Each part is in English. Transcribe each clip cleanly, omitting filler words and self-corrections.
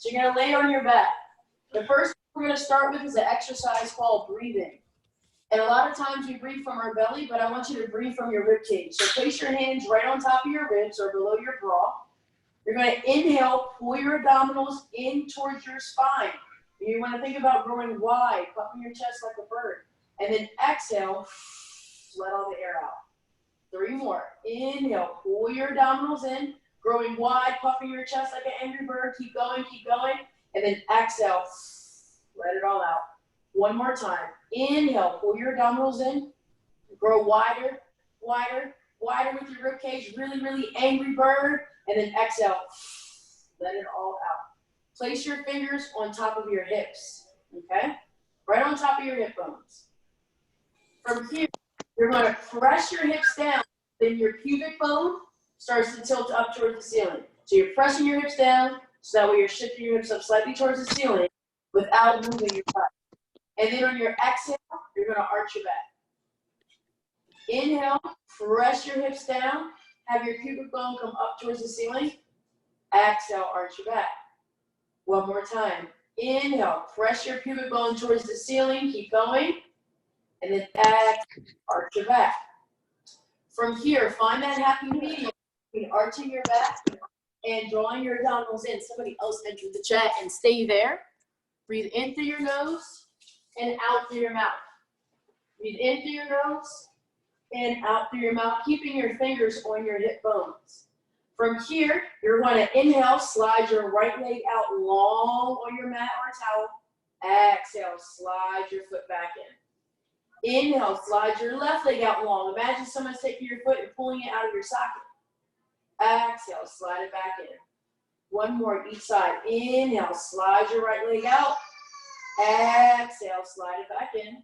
So you're going to lay on your back. The first thing we're going to start with is an exercise called breathing. And a lot of times we breathe from our belly, but I want you to breathe from your rib cage. So place your hands right on top of your ribs or below your bra. You're going to inhale, pull your abdominals in towards your spine. You want to think about growing wide, puffing your chest like a bird. And then exhale, let all the air out. 3 more. Inhale, pull your abdominals in, growing wide, puffing your chest like an angry bird. Keep going, keep going. And then exhale, let it all out. 1 more time. Inhale, pull your abdominals in, grow wider, wider, wider with your rib cage, really, really angry bird. And then exhale, let it all out. Place your fingers on top of your hips, okay? Right on top of your hip bones. From here, you're going to press your hips down, then your pubic bone starts to tilt up towards the ceiling. So you're pressing your hips down, so that way you're shifting your hips up slightly towards the ceiling without moving your butt. And then on your exhale, you're going to arch your back. Inhale, press your hips down, have your pubic bone come up towards the ceiling. Exhale, arch your back. 1 more time. Inhale, press your pubic bone towards the ceiling, keep going. And then exhale, arch your back. From here, find that happy medium between arching your back and drawing your abdominals in. Somebody else entered the chat and stay there. Breathe in through your nose and out through your mouth. Breathe in through your nose and out through your mouth, keeping your fingers on your hip bones. From here, you're going to inhale, slide your right leg out long on your mat or towel. Exhale, slide your foot back in. Inhale, slide your left leg out long. Imagine someone's taking your foot and pulling it out of your socket. Exhale, slide it back in. 1 more each side. Inhale, slide your right leg out. Exhale, slide it back in.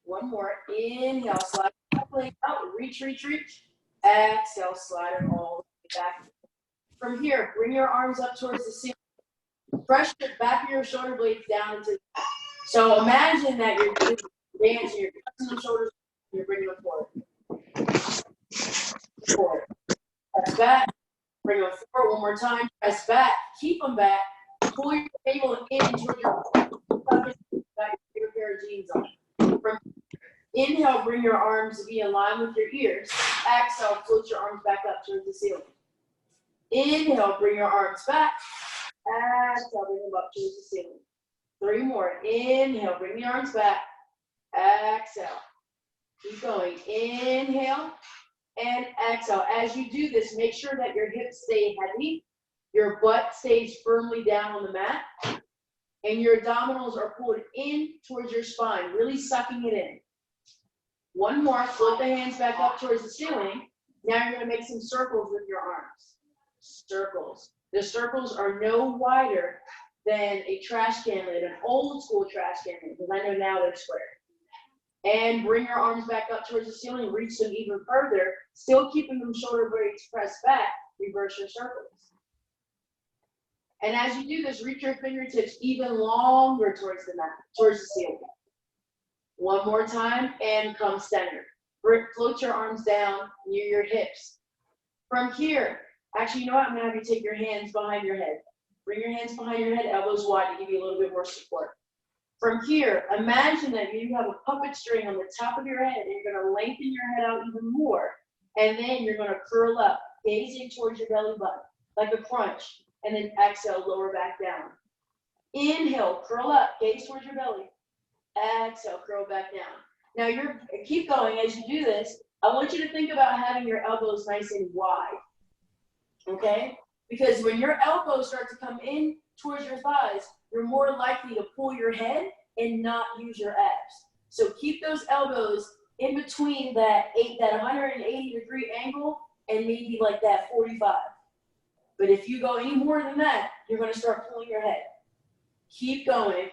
1 more. Inhale, slide your left leg out. Reach, reach, reach. Exhale, slide it all the way back. From here, bring your arms up towards the ceiling. Press the back of your shoulder blades down into the back. So imagine that you're doing dancing, you're pressing the shoulders, you're bringing them forward. Forward. Press back. Bring them forward 1 more time. Press back. Keep them back. Pull your navel in towards your pair of jeans on. From inhale, bring your arms to be in line with your ears. Exhale, float your arms back up towards the ceiling. Inhale, bring your arms back. Exhale, bring them up towards the ceiling. 3 more. Inhale, bring the arms back. Exhale. Keep going. Inhale and exhale. As you do this, make sure that your hips stay heavy, your butt stays firmly down on the mat, and your abdominals are pulled in towards your spine, really sucking it in. 1 more. Float the hands back up towards the ceiling. Now you're going to make some circles with your arms. Circles. The circles are no wider than a trash can lid, an old school trash can lid, because I know now they're square. And bring your arms back up towards the ceiling, reach them even further, still keeping them shoulder blades pressed back, reverse your circles. And as you do this, reach your fingertips even longer towards the mat, towards the ceiling. 1 more time, and come center. Float your arms down near your hips. From here, actually, you know what? I'm gonna have you take your hands behind your head. Bring your hands behind your head, elbows wide to give you a little bit more support. From here, imagine that you have a puppet string on the top of your head, and you're going to lengthen your head out even more. And then you're going to curl up, gazing towards your belly button, like a crunch. And then exhale, lower back down. Inhale, curl up, gaze towards your belly. Exhale, curl back down. Now, keep going as you do this. I want you to think about having your elbows nice and wide. Okay? Because when your elbows start to come in towards your thighs, you're more likely to pull your head and not use your abs. So keep those elbows in between that 180-degree angle and maybe like that 45. But if you go any more than that, you're going to start pulling your head. Keep going.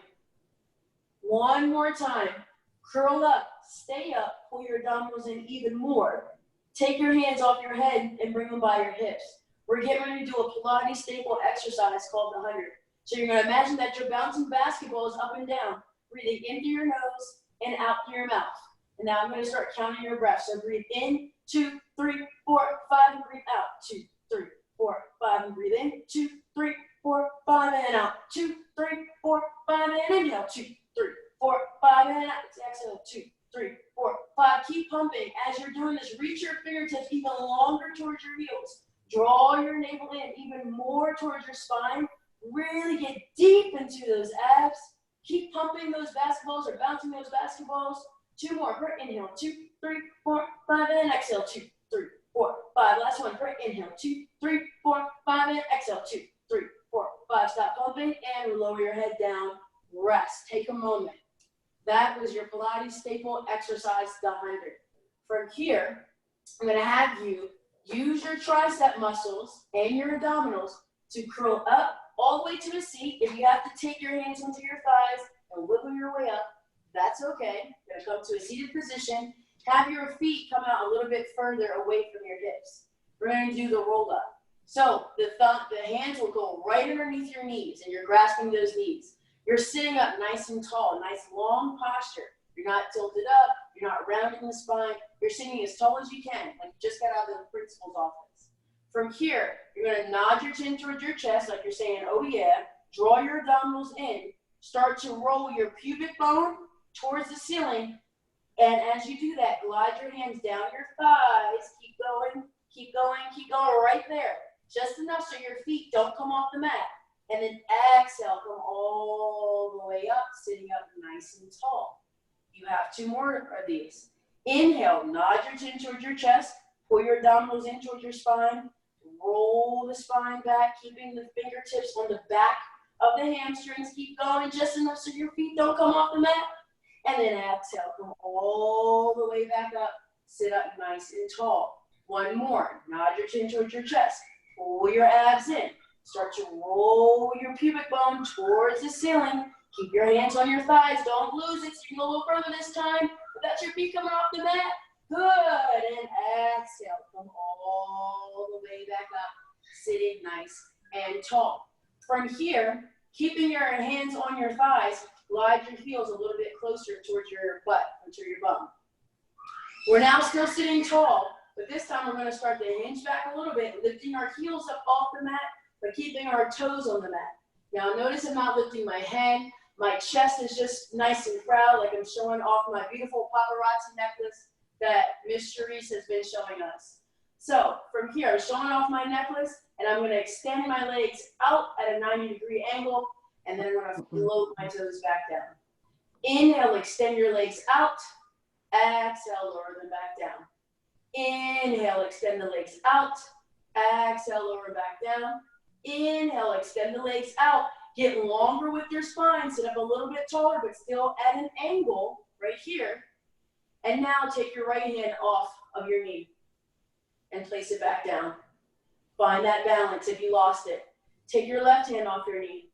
1 more time. Curl up, stay up, pull your abdominals in even more. Take your hands off your head and bring them by your hips. We're getting ready to do a Pilates staple exercise called the 100. So you're going to imagine that you're bouncing basketballs up and down, breathing in through your nose and out through your mouth. And now I'm going to start counting your breath. So breathe in, 2, 3, 4, 5, and breathe out. 2, 3, 4, 5, and breathe in. 2, 3, 4, 5, then out. 2, 3, 4, 5, and inhale. 2, 3, 4, 5, and out. Exhale. 2, 3, 4, 5. Keep pumping. As you're doing this, reach your fingertips even longer towards your heels. Draw your navel in even more towards your spine. Really get deep into those abs. Keep pumping those basketballs or bouncing those basketballs. 2 more. For inhale. 2, 3, 4, 5, and exhale. 2, 3, 4, 5. Last one. For inhale. 2, 3, 4, 5, and exhale. 2, 3, 4, 5. Stop pumping and lower your head down. Rest. Take a moment. That was your Pilates staple exercise, the 100. From here, I'm going to have you use your tricep muscles and your abdominals to curl up all the way to a seat. If you have to take your hands into your thighs and wiggle your way up, that's okay. You're going to come to a seated position. Have your feet come out a little bit further away from your hips. We're going to do the roll up. So the hands will go right underneath your knees, and you're grasping those knees. You're sitting up nice and tall, nice long posture. You're not tilted up. You're not rounding the spine. You're sitting as tall as you can, like you just got out of the principal's office. From here, you're going to nod your chin towards your chest, like you're saying, oh yeah. Draw your abdominals in. Start to roll your pubic bone towards the ceiling. And as you do that, glide your hands down your thighs. Keep going, keep going, keep going right there. Just enough so your feet don't come off the mat. And then exhale, come all the way up, sitting up nice and tall. You have 2 more of these. Inhale, nod your chin towards your chest, pull your abdominals in towards your spine, roll the spine back, keeping the fingertips on the back of the hamstrings. Keep going just enough so your feet don't come off the mat. And then exhale, come all the way back up, sit up nice and tall. 1 more, nod your chin towards your chest, pull your abs in. Start to roll your pubic bone towards the ceiling. Keep your hands on your thighs. Don't lose it. So you can go a little further this time without your feet coming off the mat. Good. And exhale. Come all the way back up. Sitting nice and tall. From here, keeping your hands on your thighs, glide your heels a little bit closer towards your butt, onto your bum. We're now still sitting tall, but this time we're going to start to hinge back a little bit, lifting our heels up off the mat, but keeping our toes on the mat. Now notice I'm not lifting my head. My chest is just nice and proud, like I'm showing off my beautiful paparazzi necklace that Miss Charisse has been showing us. So from here, I'm showing off my necklace, and I'm going to extend my legs out at a 90-degree angle, and then I'm going to float my toes back down. Inhale, extend your legs out. Exhale, lower them back down. Inhale, extend the legs out. Exhale, lower back down. Inhale, extend the legs out. Get longer with your spine. Sit up a little bit taller, but still at an angle right here. And now take your right hand off of your knee and place it back down. Find that balance if you lost it. Take your left hand off your knee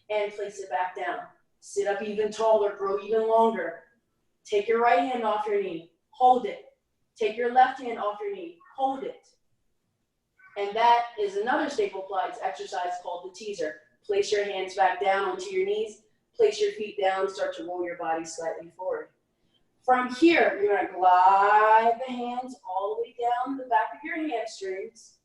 and place it back down. Sit up even taller, grow even longer. Take your right hand off your knee, hold it. Take your left hand off your knee, hold it. And that is another staple Pilates exercise called the teaser. Place your hands back down onto your knees, place your feet down, start to roll your body slightly forward. From here, you're going to glide the hands all the way down the back of your hamstrings.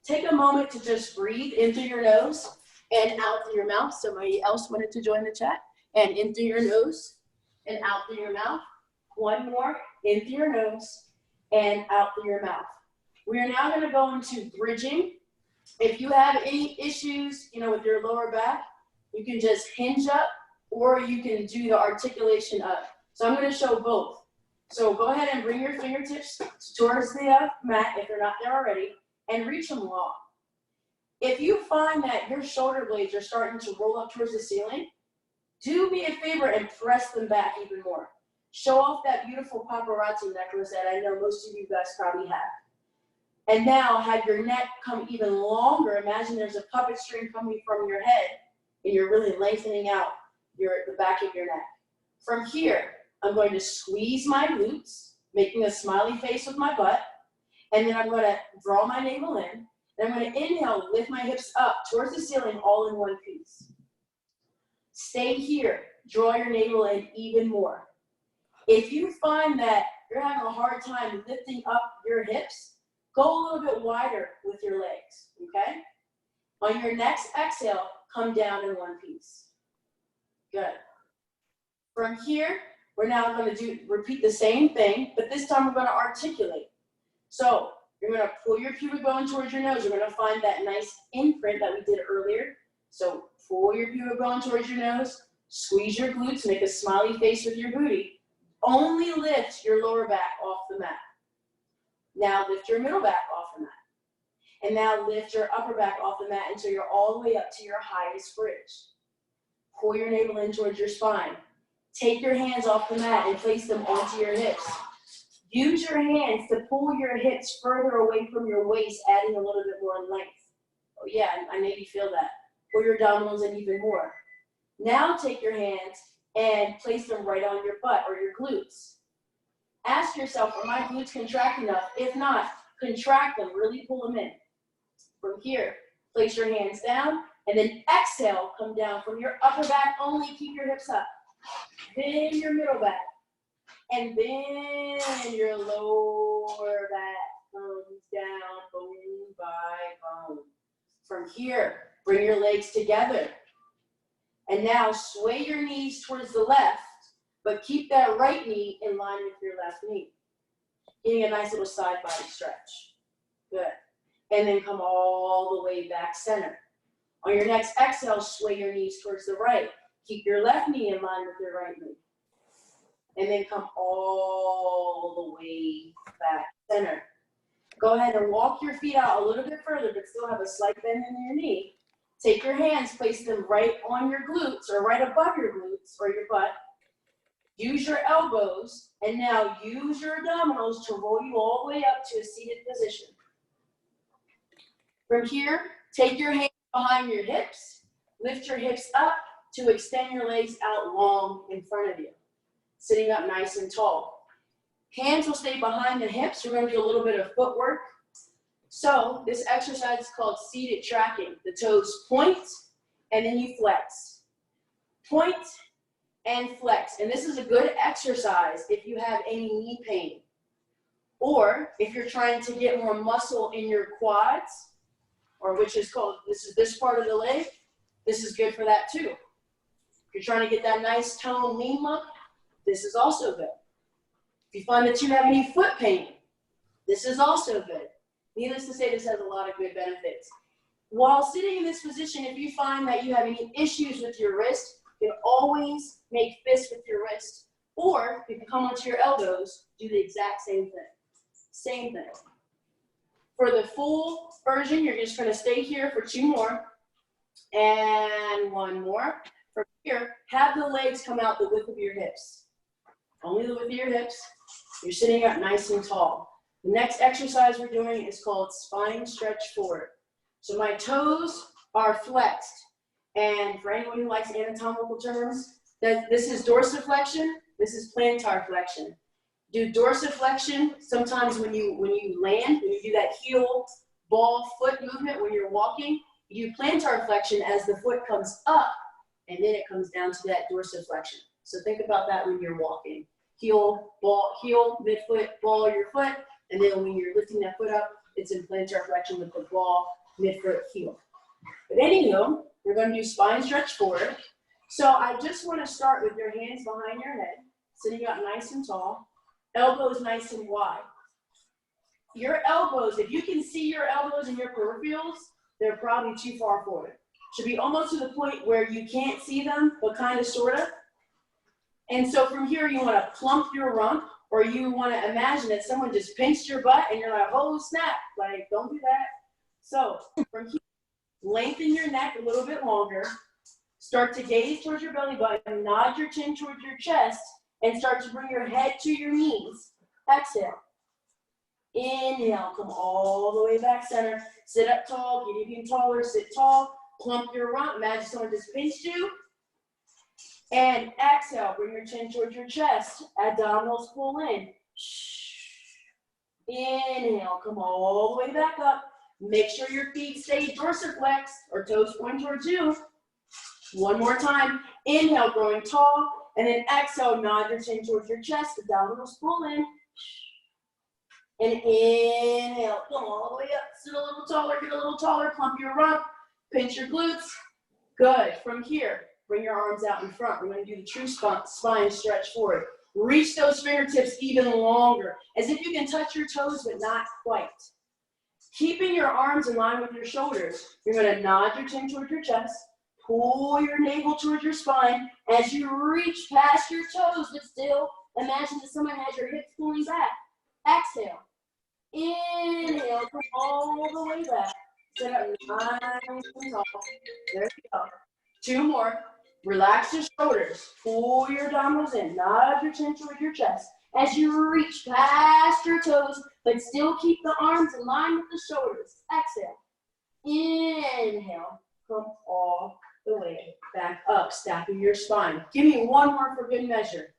Take a moment to just breathe in through your nose and out through your mouth. Somebody else wanted to join the chat. And in through your nose and out through your mouth. 1 more, in through your nose and out through your mouth. We are now going to go into bridging. If you have any issues, with your lower back, you can just hinge up or you can do the articulation up. So I'm going to show both. So go ahead and bring your fingertips towards the mat if they're not there already and reach them long. If you find that your shoulder blades are starting to roll up towards the ceiling, do me a favor and press them back even more. Show off that beautiful paparazzi necklace that I know most of you guys probably have. And now have your neck come even longer. Imagine there's a puppet string coming from your head and you're really lengthening out the back of your neck. From here, I'm going to squeeze my glutes, making a smiley face with my butt. And then I'm going to draw my navel in. And I'm going to inhale, lift my hips up towards the ceiling all in one piece. Stay here. Draw your navel in even more. If you find that you're having a hard time lifting up your hips, go a little bit wider with your legs, okay? On your next exhale, come down in one piece. Good. From here, we're now going to repeat the same thing, but this time we're going to articulate. So you're going to pull your pubic bone towards your nose. You're going to find that nice imprint that we did earlier. So pull your pubic bone towards your nose, squeeze your glutes, make a smiley face with your booty. Only lift your lower back off the mat. Now lift your middle back off the mat. And now lift your upper back off the mat until you're all the way up to your highest bridge. Pull your navel in towards your spine. Take your hands off the mat and place them onto your hips. Use your hands to pull your hips further away from your waist, adding a little bit more length. Oh yeah, I made you feel that. Pull your abdominals in even more. Now take your hands and place them right on your butt or your glutes. Ask yourself, are my glutes contract enough? If not, contract them, really pull them in. From here, place your hands down, and then exhale, come down from your upper back only, keep your hips up. Then your middle back, and then your lower back comes down bone by bone. From here, bring your legs together. And now sway your knees towards the left, but keep that right knee in line with your left knee. Getting a nice little side body stretch. Good. And then come all the way back center. On your next exhale, sway your knees towards the right. Keep your left knee in line with your right knee. And then come all the way back center. Go ahead and walk your feet out a little bit further, but still have a slight bend in your knee. Take your hands, place them right on your glutes or right above your glutes or your butt. Use your elbows, and now use your abdominals to roll you all the way up to a seated position. From here, take your hands behind your hips, lift your hips up to extend your legs out long in front of you. Sitting up nice and tall. Hands will stay behind the hips. We're going to do a little bit of footwork. So this exercise is called seated tracking. The toes point, and then you flex. Point and flex. And this is a good exercise if you have any knee pain. Or if you're trying to get more muscle in your quads, or which is called, this part of the leg, this is good for that too. If you're trying to get that nice toned lean look, this is also good. If you find that you have any foot pain, this is also good. Needless to say, this has a lot of good benefits. While sitting in this position, if you find that you have any issues with your wrist, you can always make fists with your wrist, or you can come onto your elbows, do the exact same thing. Same thing. For the full version, you're just going to stay here for 2 more, and 1 more. From here, have the legs come out the width of your hips. Only the width of your hips. You're sitting up nice and tall. The next exercise we're doing is called spine stretch forward. So my toes are flexed. And for anyone who likes anatomical terms, this is dorsiflexion, this is plantar flexion. Do dorsiflexion sometimes when you land, when you do that heel ball foot movement when you're walking. You do plantar flexion as the foot comes up, and then it comes down to that dorsiflexion. So think about that when you're walking. Heel, ball, heel, midfoot, ball your foot, and then when you're lifting that foot up, it's in plantar flexion with the ball, midfoot, heel. But anywho, we're going to do spine stretch forward. So I just want to start with your hands behind your head, sitting up nice and tall, elbows nice and wide. Your elbows, if you can see your elbows and your peripherals, they're probably too far forward. Should be almost to the point where you can't see them, but kind of, sort of. And so from here, you want to plump your rump, or you want to imagine that someone just pinched your butt and you're like, oh, snap. Like, don't do that. So from here, lengthen your neck a little bit longer. Start to gaze towards your belly button, nod your chin towards your chest, and start to bring your head to your knees. Exhale. Inhale, come all the way back center. Sit up tall, get even taller, sit tall. Plump your rump, imagine someone just pinched you. And exhale, bring your chin towards your chest. Abdominals pull in. Inhale, come all the way back up. Make sure your feet stay dorsiflexed or toes point towards you. 1 more time. Inhale, growing tall. And then exhale, nod your chin towards your chest. Abdominals pull in. And inhale, come all the way up. Sit a little taller, get a little taller. Plump your rump. Pinch your glutes. Good. From here, bring your arms out in front. We're going to do the true spine stretch forward. Reach those fingertips even longer, as if you can touch your toes, but not quite. Keeping your arms in line with your shoulders, you're going to nod your chin towards your chest, pull your navel towards your spine as you reach past your toes, but still imagine that someone has your hips pulling back. Exhale. Inhale, come all the way back. Sit up nice and tall. There we go. 2 more. Relax your shoulders. Pull your abdominals in. Nod your chin towards your chest as you reach past your toes, but still keep the arms in line with the shoulders. Exhale. Inhale. Come all the way back up, stacking your spine. Give me 1 more for good measure.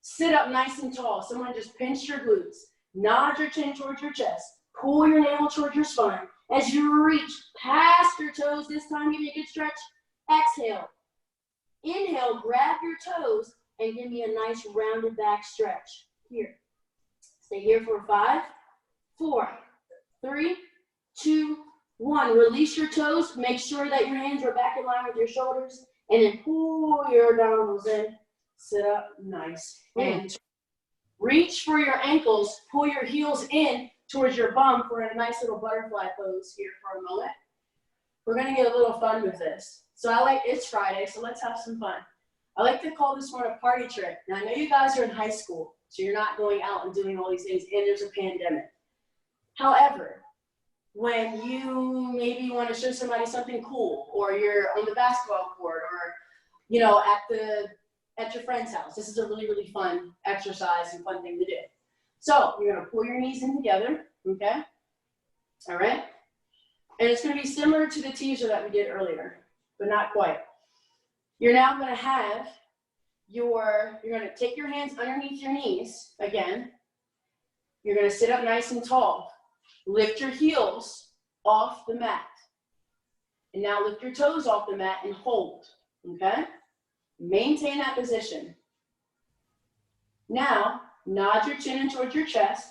Sit up nice and tall. Someone just pinch your glutes. Nod your chin towards your chest. Pull your navel towards your spine. As you reach past your toes, this time give me a good stretch. Exhale. Inhale, grab your toes and give me a nice rounded back stretch. Here. Stay here for 5, 4, 3, 2, 1. Release your toes. Make sure that your hands are back in line with your shoulders. And then pull your abdominals in. Sit up nice. And reach for your ankles. Pull your heels in towards your bum for a nice little butterfly pose here for a moment. We're going to get a little fun with this. So it's Friday, so let's have some fun. I like to call this one a party trick. Now, I know you guys are in high school, so you're not going out and doing all these things, and there's a pandemic. However, when you maybe want to show somebody something cool, or you're on the basketball court, or at your friend's house, this is a really, really fun exercise and fun thing to do. So you're going to pull your knees in together, okay? All right? And it's going to be similar to the teaser that we did earlier, but not quite. You're now going to have you're going to take your hands underneath your knees again. You're going to sit up nice and tall. Lift your heels off the mat. And now lift your toes off the mat and hold, okay? Maintain that position. Now, nod your chin in towards your chest.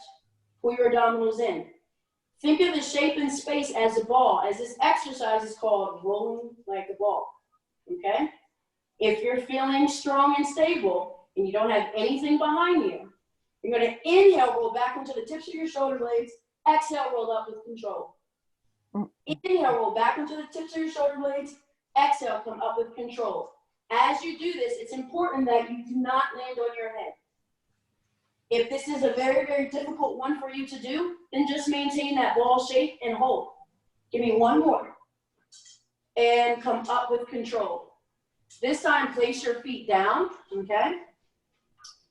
Pull your abdominals in. Think of the shape and space as a ball, as this exercise is called rolling like a ball, okay? If you're feeling strong and stable and you don't have anything behind you, you're going to inhale, roll back into the tips of your shoulder blades. Exhale, roll up with control. Inhale, roll back into the tips of your shoulder blades. Exhale, come up with control. As you do this, it's important that you do not land on your head. If this is a very, very difficult one for you to do, then just maintain that ball shape and hold. Give me 1 more. And come up with control. This time, place your feet down, okay?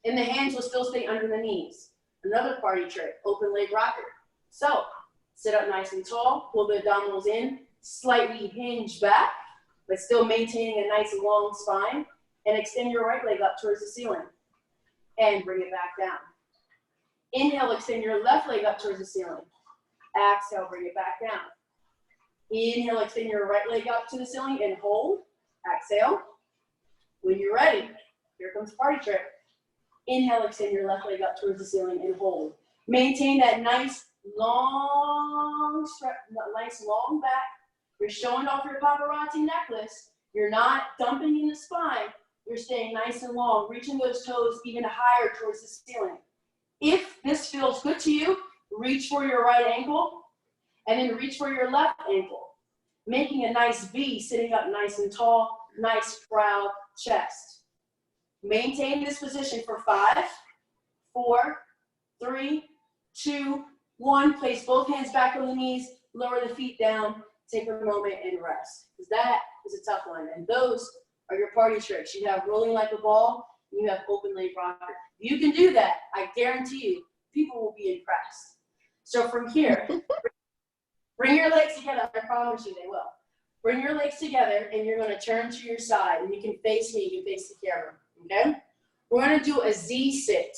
And the hands will still stay under the knees. Another party trick, open leg rocker. So, sit up nice and tall, pull the abdominals in, slightly hinge back, but still maintaining a nice long spine, and extend your right leg up towards the ceiling. And bring it back down. Inhale, extend your left leg up towards the ceiling. Exhale, bring it back down. Inhale, extend your right leg up to the ceiling and hold. Exhale. When you're ready, here comes party trick. Inhale, extend your left leg up towards the ceiling and hold. Maintain that nice long stretch, nice long back. You're showing off your paparazzi necklace. You're not dumping in the spine. You're staying nice and long, reaching those toes even higher towards the ceiling. If this feels good to you, reach for your right ankle and then reach for your left ankle, making a nice V, sitting up nice and tall, nice proud chest. Maintain this position for 5, 4, 3, 2, 1. Place both hands back on the knees, lower the feet down, take a moment and rest. Because that is a tough one. And those are your party tricks. You have rolling like a ball, and you have open leg rocker. If you can do that, I guarantee you, people will be impressed. So from here, bring your legs together. I promise you they will. Bring your legs together, and you're going to turn to your side. And you can face me, you can face the camera, okay? We're going to do a Z sit.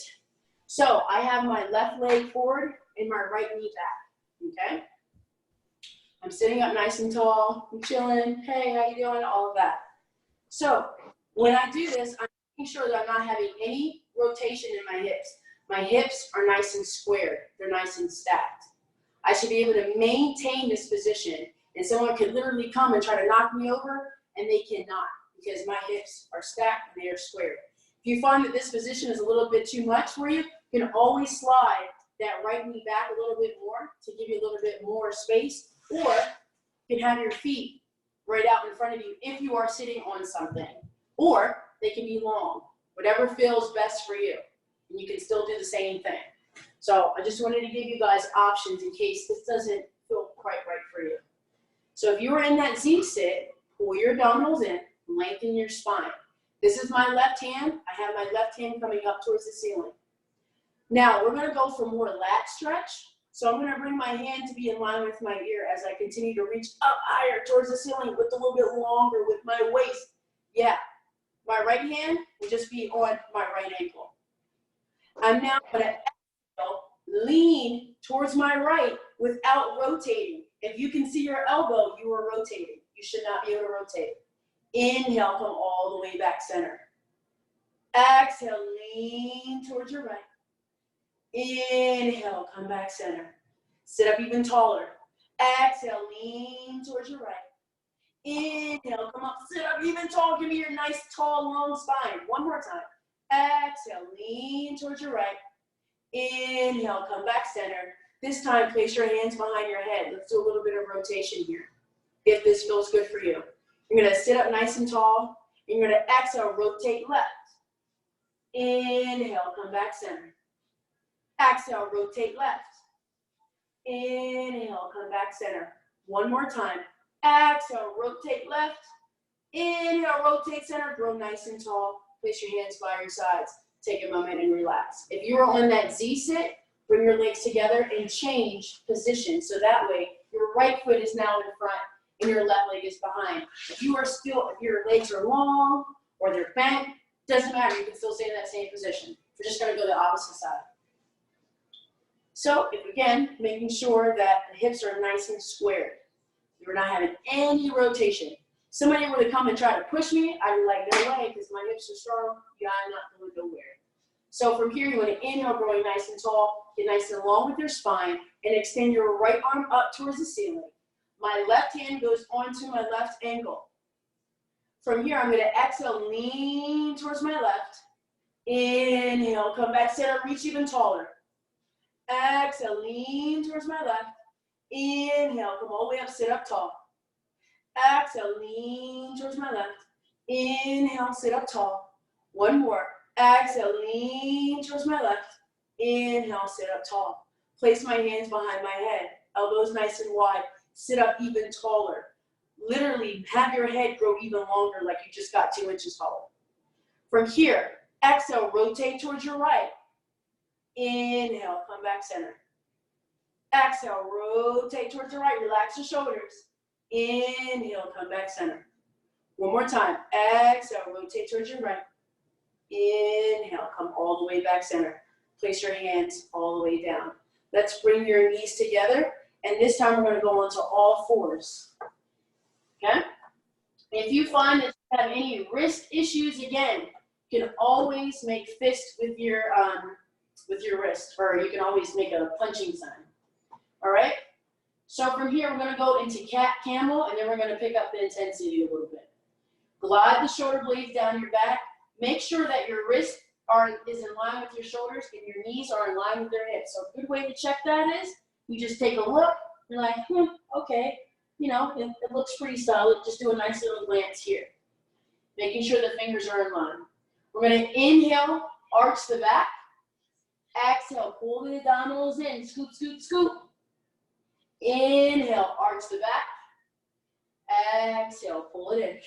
So I have my left leg forward and my right knee back, okay? I'm sitting up nice and tall. I'm chilling. Hey, how you doing? All of that. So when I do this, I'm making sure that I'm not having any rotation in my hips. My hips are nice and squared. They're nice and stacked. I should be able to maintain this position, and someone could literally come and try to knock me over, and they cannot because my hips are stacked and they are squared. If you find that this position is a little bit too much for you, you can always slide that right knee back a little bit more to give you a little bit more space, or you can have your feet right out in front of you if you are sitting on something, or they can be long, whatever feels best for you, and you can still do the same thing. So I just wanted to give you guys options in case this doesn't feel quite right for you. So if you are in that Z sit, pull your abdominals in, lengthen your spine. This is my left hand. I have my left hand coming up towards the ceiling. Now we're gonna go for more lat stretch. So I'm gonna bring my hand to be in line with my ear as I continue to reach up higher towards the ceiling with a little bit longer with my waist. Yeah, my right hand will just be on my right ankle. I'm now gonna lean towards my right without rotating. If you can see your elbow, you are rotating. You should not be able to rotate. Inhale, come all the way back center. Exhale, lean towards your right. Inhale, come back center. Sit up even taller. Exhale, lean towards your right. Inhale, come up, sit up even taller. Give me your nice, tall, long spine. One more time. Exhale, lean towards your right. Inhale, come back center. This time, place your hands behind your head. Let's do a little bit of rotation here, if this feels good for you. You're gonna sit up nice and tall. And you're gonna exhale, rotate left. Inhale, come back center. Exhale, rotate left. Inhale, come back center. One more time. Exhale, rotate left. Inhale, rotate center. Grow nice and tall. Place your hands by your sides. Take a moment and relax. If you are on that Z sit, bring your legs together and change position. So that way, your right foot is now in front and your left leg is behind. If your legs are long or they're bent, doesn't matter. You can still stay in that same position. We're just gonna go the opposite side. So, again, making sure that the hips are nice and squared. You're not having any rotation. Somebody were to come and try to push me, I'd be like, no way, because my hips are strong. Yeah, I'm not going nowhere. So from here, you want to inhale, growing nice and tall, get nice and long with your spine, and extend your right arm up towards the ceiling. My left hand goes onto my left ankle. From here, I'm going to exhale, lean towards my left. Inhale, come back, center, reach even taller. Exhale, lean towards my left. Inhale, come all the way up, sit up tall. Exhale, lean towards my left. Inhale, sit up tall. One more. Exhale, lean towards my left. Inhale, sit up tall. Place my hands behind my head. Elbows nice and wide. Sit up even taller. Literally, have your head grow even longer like you just got 2 inches taller. From here, exhale, rotate towards your right. Inhale, come back center. Exhale, rotate towards the right. Relax your shoulders. Inhale, come back center. One more time. Exhale, rotate towards your right. Inhale, come all the way back center. Place your hands all the way down. Let's bring your knees together. And this time we're going to go onto all fours. Okay? If you find that you have any wrist issues, again, you can always make fists with your wrist, or you can always make a punching sign. All right? So from here, we're going to go into cat camel, and then we're going to pick up the intensity a little bit. Glide the shoulder blades down your back. Make sure that your wrist is in line with your shoulders and your knees are in line with their hips. So a good way to check that is you just take a look. You're like, okay, it looks pretty solid. Just do a nice little glance here. Making sure the fingers are in line. We're going to inhale, arch the back. Exhale, pull the abdominals in. Scoop, scoop, scoop. Inhale, arch the back. Exhale, pull it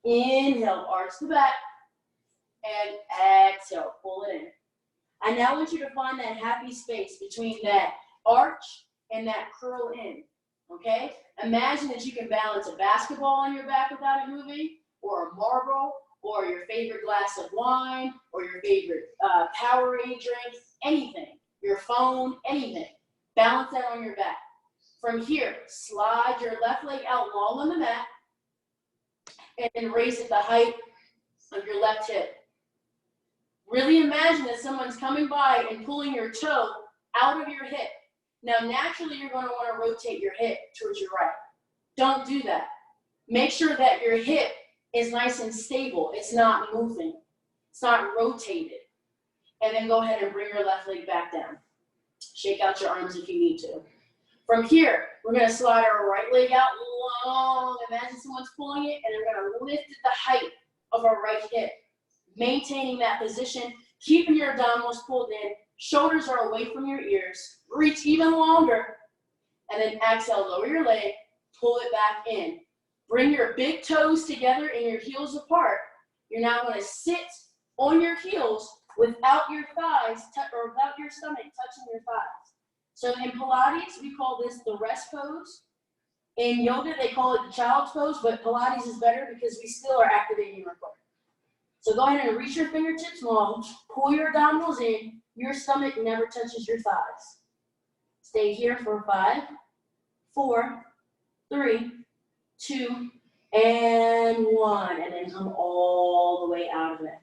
in. Inhale, arch the back. And exhale, pull it in. I now want you to find that happy space between that arch and that curl in. Okay? Imagine that you can balance a basketball on your back without it moving, or a marble, or your favorite glass of wine, or your favorite Powerade drink, anything. Your phone, anything. Balance that on your back. From here, slide your left leg out long on the mat, and then raise it the height of your left hip. Really imagine that someone's coming by and pulling your toe out of your hip. Now, naturally, you're going to want to rotate your hip towards your right. Don't do that. Make sure that your hip is nice and stable. It's not moving. It's not rotated. And then go ahead and bring your left leg back down. Shake out your arms if you need to. From here, we're going to slide our right leg out long. Imagine someone's pulling it, and we're going to lift at the height of our right hip. Maintaining that position, keeping your abdominals pulled in, shoulders are away from your ears. Reach even longer. And then exhale, lower your leg, pull it back in. Bring your big toes together and your heels apart. You're now going to sit on your heels without your thighs, or without your stomach touching your thighs. So in Pilates, we call this the rest pose. In yoga, they call it the child's pose, but Pilates is better because we still are activating our core. So go ahead and reach your fingertips long, pull your abdominals in, your stomach never touches your thighs. Stay here for 5, 4, 3, 2, and 1, and then come all the way out of it.